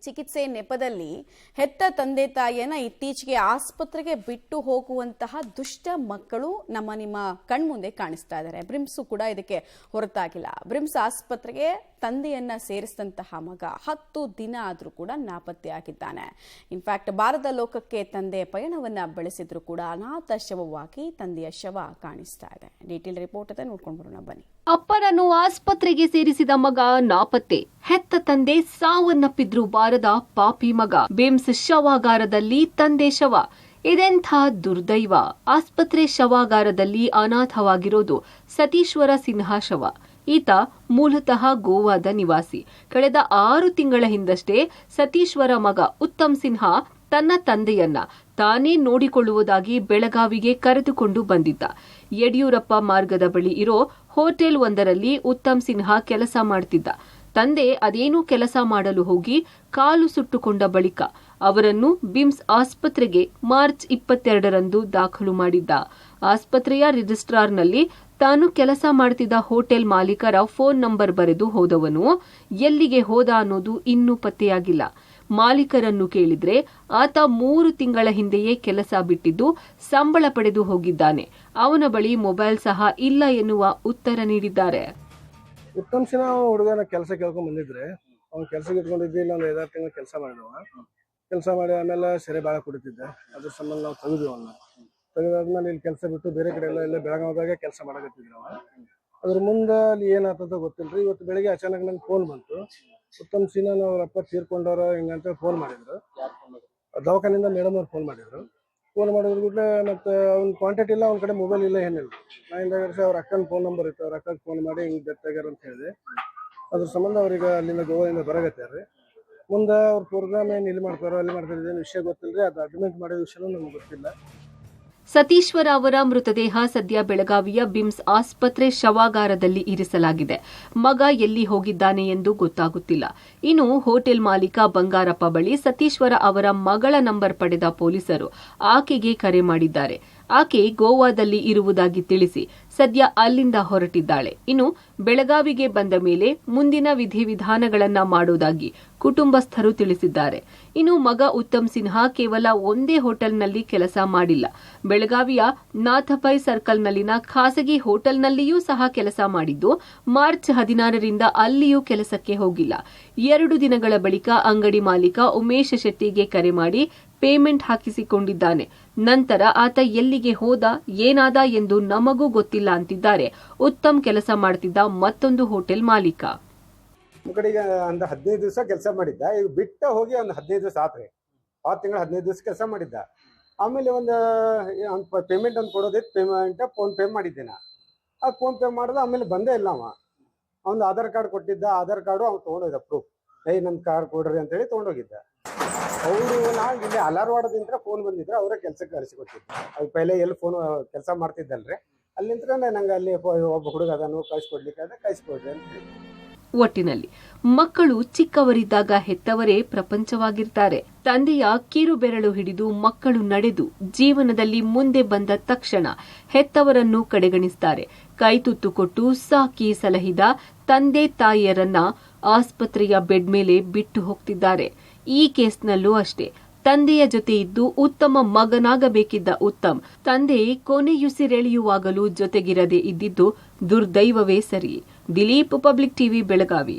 ಚಿಕಿತ್ಸೆ ನೆಪದಲ್ಲಿ ಹೆತ್ತ ತಂದೆ ತಾಯಿಯನ್ನ ಇತ್ತೀಚೆಗೆ ಆಸ್ಪತ್ರೆಗೆ ಬಿಟ್ಟು ಹೋಗುವಂತಹ ದುಷ್ಟ ಮಕ್ಕಳು ನಿಮ್ಮ ಕಣ್ಮುಂದೆ ಕಾಣಿಸ್ತಾ ಇದ್ದಾರೆ. ಬ್ರಿಮ್ಸ್ ಕೂಡ ಇದಕ್ಕೆ ಹೊರತಾಗಿಲ್ಲ. ಬ್ರಿಮ್ಸ್ ಆಸ್ಪತ್ರೆಗೆ ತಂದೆಯನ್ನ ಸೇರಿಸಿದಂತಹ ಮಗ 10 ದಿನ ಆದರೂ ಕೂಡ ನಾಪತ್ತೆಯಾಗಿದ್ದಾನೆ. ಇನ್ಫ್ಯಾಕ್ಟ್ ಬಾರದ ಲೋಕಕ್ಕೆ ತಂದೆ ಪಯಣವನ್ನ ಬೆಳೆಸಿದ್ರು ಕೂಡ ಅನಾಥ ಶವವಾಗಿ ತಂದೆಯ ಶವ ಕಾಣಿಸ್ತಾ ಇದೆ. ಡೀಟೇಲ್ ರಿಪೋರ್ಟ್ ಅದ ನೋಡ್ಕೊಂಡು ಬರೋಣ ಬನ್ನಿ. ಅಪ್ಪನನ್ನು ಆಸ್ಪತ್ರೆಗೆ ಸೇರಿಸಿದ ಮಗ ನಾಪತ್ತೆ. ಹೆತ್ತ ತಂದೆ ಸಾವನ್ನಪ್ಪಿದ್ರು ಬಾರದ ಪಾಪಿ ಮಗ. ಬಿಮ್ಸ್ ಶವಾಗಾರದಲ್ಲಿ ತಂದೆ ಶವ. ಇದೆಂಥ ದುರ್ದೈವ. ಆಸ್ಪತ್ರೆ ಶವಾಗಾರದಲ್ಲಿ ಅನಾಥವಾಗಿರೋದು ಸತೀಶ್ವರ ಸಿನ್ಹಾ ಶವ. ಈತ ಮೂಲತಃ ಗೋವಾದ ನಿವಾಸಿ. ಕಳೆದ 6 ತಿಂಗಳ ಹಿಂದಷ್ಟೇ ಸತೀಶ್ವರ ಮಗ ಉತ್ತಮ್ ಸಿನ್ಹಾ ತನ್ನ ತಂದೆಯನ್ನ ತಾನೇ ನೋಡಿಕೊಳ್ಳುವುದಾಗಿ ಬೆಳಗಾವಿಗೆ ಕರೆದುಕೊಂಡು ಬಂದಿದ್ದ. ಯಡಿಯೂರಪ್ಪ ಮಾರ್ಗದ ಬಳಿ ಇರೋ ಹೋಟೆಲ್ ಒಂದರಲ್ಲಿ ಉತ್ತಮ್ ಸಿನ್ಹಾ ಕೆಲಸ ಮಾಡ್ತಿದ್ದ. ತಂದೆ ಅದೇನೂ ಕೆಲಸ ಮಾಡಲು ಹೋಗಿ ಕಾಲು ಸುಟ್ಟುಕೊಂಡ ಬಳಿಕ ಅವರನ್ನು ಬಿಮ್ಸ್ ಆಸ್ಪತ್ರೆಗೆ ಮಾರ್ಚ್ 22ರಂದು ದಾಖಲು ಮಾಡಿದ್ದ. ಆಸ್ಪತ್ರೆಯ ರಿಜಿಸ್ಟ್ರಾರ್ನಲ್ಲಿ ತಾನು ಕೆಲಸ ಮಾಡ್ತಿದ್ದ ಹೋಟೆಲ್ ಮಾಲೀಕರ ಫೋನ್ ನಂಬರ್ ಬರೆದು ಹೋದವನು ಎಲ್ಲಿಗೆ ಹೋದ ಅನ್ನೋದು ಇನ್ನೂ ಪತ್ತೆಯಾಗಿಲ್ಲ. ಮಾಲೀಕರನ್ನು ಕೇಳಿದ್ರೆ ಆತ 3 ತಿಂಗಳ ಹಿಂದೆಯೇ ಕೆಲಸ ಬಿಟ್ಟಿದ್ದು ಸಂಬಳ ಪಡೆದು ಹೋಗಿದ್ದಾನೆ. ಅವನ ಬಳಿ ಮೊಬೈಲ್ ಸಹ ಇಲ್ಲ ಎನ್ನುವ ಉತ್ತರ ನೀಡಿದ್ದಾರೆ. ಉತ್ತಮ್ ಸಿನ್ಹಾ ಹುಡುಗನ ಕೆಲಸ ಕೇಳ್ಕೊಂಡ್ ಬಂದಿದ್ರೆ ಅವ್ನು ಕೆಲಸಕ್ಕೆ ಇಟ್ಕೊಂಡಿದ್ವಿ. ಇಲ್ಲ ಒಂದು 5-6 ತಿಂಗಳು ಕೆಲಸ ಮಾಡಿದವ. ಕೆಲಸ ಮಾಡಿ ಆಮೇಲೆ ಸೆರೆ ಭಾಳ ಕುಡಿತಿದ್ದೆ. ಅದ್ರ ಸಂಬಂಧ ನಾವು ತೆಗೆದ್ವಿ ಅವನ್ನ. ತೆಗೆದಾದ್ಮೇಲೆ ಇಲ್ಲಿ ಕೆಲಸ ಬಿಟ್ಟು ಬೇರೆ ಕಡೆ ಎಲ್ಲ ಬೆಳಗಾವಿದಾಗ ಕೆಲಸ ಮಾಡಕತ್ತಿದ್ರು ಅವ. ಅದ್ರ ಮುಂದೆ ಅಲ್ಲಿ ಏನಾಗ್ತದೋ ಗೊತ್ತಿಲ್ರಿ. ಇವತ್ತು ಬೆಳಿಗ್ಗೆ ಅಚಾನಕ್ ನಂಗೆ ಫೋನ್ ಬಂತು. ಉತ್ತಮ್ ಸಿನ್ಹಾ ಅವ್ರ ಅಪ್ಪ ತೀರ್ಕೊಂಡವ್ರ ಹಿಂಗಂತ ಫೋನ್ ಮಾಡಿದ್ರು. ದವಾಖಾನಿಂದ ಮೇಡಮ್ ಅವ್ರು ಫೋನ್ ಮಾಡಿದ್ರು. ಫೋನ್ ಮಾಡಿದ್ರು ಕೂಡಲೇ ಮತ್ತೆ ಅವ್ನ ಕಾಂಟ್ಯಾಕ್ಟ್ ಇಲ್ಲ, ಅವ್ನ ಕಡೆ ಮೊಬೈಲ್ ಇಲ್ಲ, ಏನಿಲ್ಲ. ನಾ ಹಿಂದಾಗಿ ಅವ್ರ ಅಕ್ಕನ ಫೋನ್ ನಂಬರ್ ಇತ್ತು. ಅವ್ರ ಅಕ್ಕಗೆ ಫೋನ್ ಮಾಡಿ ಹಿಂಗೆ ಡೆತ್ ಆಗ್ಯಾರ ಅಂತ ಹೇಳಿದೆ. ಅದ್ರ ಸಂಬಂಧ ಅವ್ರಿಗೆ ಅಲ್ಲಿಂದ ಗೋವಾದಿಂದ ಬರಗತ್ಯಾರ್ರಿ. ಮುಂದೆ ಅವ್ರ ಪ್ರೋಗ್ರಾಮ್ ಏನು ಇಲ್ಲಿ ಮಾಡ್ತಾರೋ ಅಲ್ಲಿ ಮಾಡ್ತಾರೆ, ಏನು ವಿಷಯ ಗೊತ್ತಿಲ್ಲರಿ. ಅದು ಅಡ್ಮಿಟ್ ಮಾಡಿದ ವಿಷಯನೂ ನಮ್ಗೆ ಗೊತ್ತಿಲ್ಲ. ಸತೀಶ್ವರ ಅವರ ಮೃತದೇಹ ಸದ್ಯ ಬೆಳಗಾವಿಯ ಬಿಮ್ಸ್ ಆಸ್ಪತ್ರೆ ಶವಾಗಾರದಲ್ಲಿ ಇರಿಸಲಾಗಿದೆ. ಮಗ ಎಲ್ಲಿ ಹೋಗಿದ್ದಾನೆ ಎಂದು ಗೊತ್ತಾಗುತ್ತಿಲ್ಲ. ಇನ್ನು ಹೋಟೆಲ್ ಮಾಲೀಕ ಬಂಗಾರಪ್ಪ ಬಳಿ ಸತೀಶ್ವರ ಅವರ ಮಗಳ ನಂಬರ್ ಪಡೆದ ಪೊಲೀಸರು ಆಕೆಗೆ ಕರೆ ಮಾಡಿದ್ದಾರೆ. ಆಕೆ ಗೋವಾದಲ್ಲಿ ಇರುವುದಾಗಿ ತಿಳಿಸಿ ಸದ್ಯ ಅಲ್ಲಿಂದ ಹೊರಟಿದ್ದಾಳೆ. ಇನ್ನು ಬೆಳಗಾವಿಗೆ ಬಂದ ಮೇಲೆ ಮುಂದಿನ ವಿಧಿವಿಧಾನಗಳನ್ನ ಮಾಡುವುದಾಗಿ ಕುಟುಂಬಸ್ಥರು ತಿಳಿಸಿದ್ದಾರೆ. ಇನ್ನು ಮಗ ಉತ್ತಮ್ ಸಿನ್ಹಾ ಕೇವಲ ಒಂದೇ ಹೋಟೆಲ್ನಲ್ಲಿ ಕೆಲಸ ಮಾಡಿಲ್ಲ. ಬೆಳಗಾವಿಯ ನಾಥಪೈ ಸರ್ಕಲ್ನಲ್ಲಿನ ಖಾಸಗಿ ಹೋಟೆಲ್ನಲ್ಲಿಯೂ ಸಹ ಕೆಲಸ ಮಾಡಿದ್ದು ಮಾರ್ಚ್ 16ರಿಂದ ಅಲ್ಲಿಯೂ ಕೆಲಸಕ್ಕೆ ಹೋಗಿಲ್ಲ. 2 ದಿನಗಳ ಬಳಿಕ ಅಂಗಡಿ ಮಾಲೀಕ ಉಮೇಶ್ ಶೆಟ್ಟಿಗೆ ಕರೆ ಮಾಡಿ ಪೇಮೆಂಟ್ ಹಾಕಿಸಿಕೊಂಡಿದ್ದಾನೆ. ನಂತರ ಆತ ಎಲ್ಲಿಗೆ ಹೋದ, ಏನಾದ ಎಂದು ನಮಗೂ ಗೊತ್ತಿಲ್ಲ ಅಂತಿದ್ದಾರೆ ಉತ್ತಮ್ ಕೆಲಸ ಮಾಡ್ತಿದ್ದ ಮತ್ತೊಂದು ಹೋಟೆಲ್ ಮಾಲೀಕ. ಕಡೆಗೆ ಒಂದು 15 ದಿವಸ ಕೆಲಸ ಮಾಡಿದ್ದ. ಈಗ ಬಿಟ್ಟ ಹೋಗಿ ಒಂದು 15 ದಿವಸ ಆತ್ರಿ. 6 ತಿಂಗಳು 15 ದಿವಸ ಕೆಲಸ ಮಾಡಿದ್ದ. ಆಮೇಲೆ ಒಂದು ಪೇಮೆಂಟ್ ಒಂದು ಕೊಡೋದಿತ್ತು. ಪೇಮೆಂಟ್ ಫೋನ್ ಪೇ ಮಾಡಿದ್ದೆ ನಾ. ಆ ಫೋನ್ ಪೇ ಮಾಡಿದ. ಆಮೇಲೆ ಬಂದೇ ಇಲ್ಲ ಅವ. ಅವ್ನು ಆಧಾರ್ ಕಾರ್ಡ್ ಕೊಟ್ಟಿದ್ದ. ಆಧಾರ್ ಕಾರ್ಡು ಅವ್ನು ತೊಗೊಂಡೋಗಿದ್ದ ಪ್ರೂಫ್. ನನ್ನ ಕಾರ್ಡ್ ಕೊಡ್ರಿ ಅಂತೇಳಿ ತೊಗೊಂಡೋಗಿದ್ದ. ಅವರು ನಾವು ಇಲ್ಲಿ ಅಲಾರವಾಡದಿಂದ ಫೋನ್ ಬಂದಿದ್ರೆ ಅವರೇ ಕೆಲಸಕ್ಕೆ ಕಳಿಸಿಕೊಟ್ಟಿದ್ರು. ಅದು ಪೈಲೆ ಎಲ್ಲಿ ಫೋನ್ ಕೆಲಸ ಮಾಡ್ತಿದ್ದಲ್ರಿ, ಅಲ್ಲಿಂದ ನಂಗೆ ಅಲ್ಲಿ ಒಬ್ಬ ಹುಡುಗ ಅದನ್ನು ಕಳಿಸ್ಕೊಡ್ಲಿಕ್ಕೆ ಅದ ಕಳಿಸ್ಕೊಡ್ರಿ ಅಂತ ಹೇಳಿ. ಒಟ್ಟಿನಲ್ಲಿ ಮಕ್ಕಳು ಚಿಕ್ಕವರಿದ್ದಾಗ ಹೆತ್ತವರೇ ಪ್ರಪಂಚವಾಗಿರ್ತಾರೆ. ತಂದೆಯ ಕಿರು ಬೆರಳು ಹಿಡಿದು ಮಕ್ಕಳು ನಡೆದು ಜೀವನದಲ್ಲಿ ಮುಂದೆ ಬಂದ ತಕ್ಷಣ ಹೆತ್ತವರನ್ನು ಕಡೆಗಣಿಸುತ್ತಾರೆ. ಕೈತುತ್ತು ಕೊಟ್ಟು ಸಾಕಿ ಸಲಹಿದ ತಂದೆ ತಾಯಿಯರನ್ನ ಆಸ್ಪತ್ರೆಯ ಬೆಡ್ ಮೇಲೆ ಬಿಟ್ಟು ಹೋಗ್ತಿದ್ದಾರೆ. ಈ ಕೇಸ್ನಲ್ಲೂ ಅಷ್ಟೇ. ತಂದೆಯ ಜೊತೆ ಇದ್ದು ಉತ್ತಮ ಮಗನಾಗಬೇಕಿದ್ದ ಉತ್ತಮ್ ತಂದೆ ಕೊನೆಯುಸಿರೆಳೆಯುವಾಗಲೂ ಜೊತೆಗಿರದೆ ಇದ್ದಿದ್ದು ದುರ್ದೈವವೇ ಸರಿ. Dilip, public TV, Belagavi.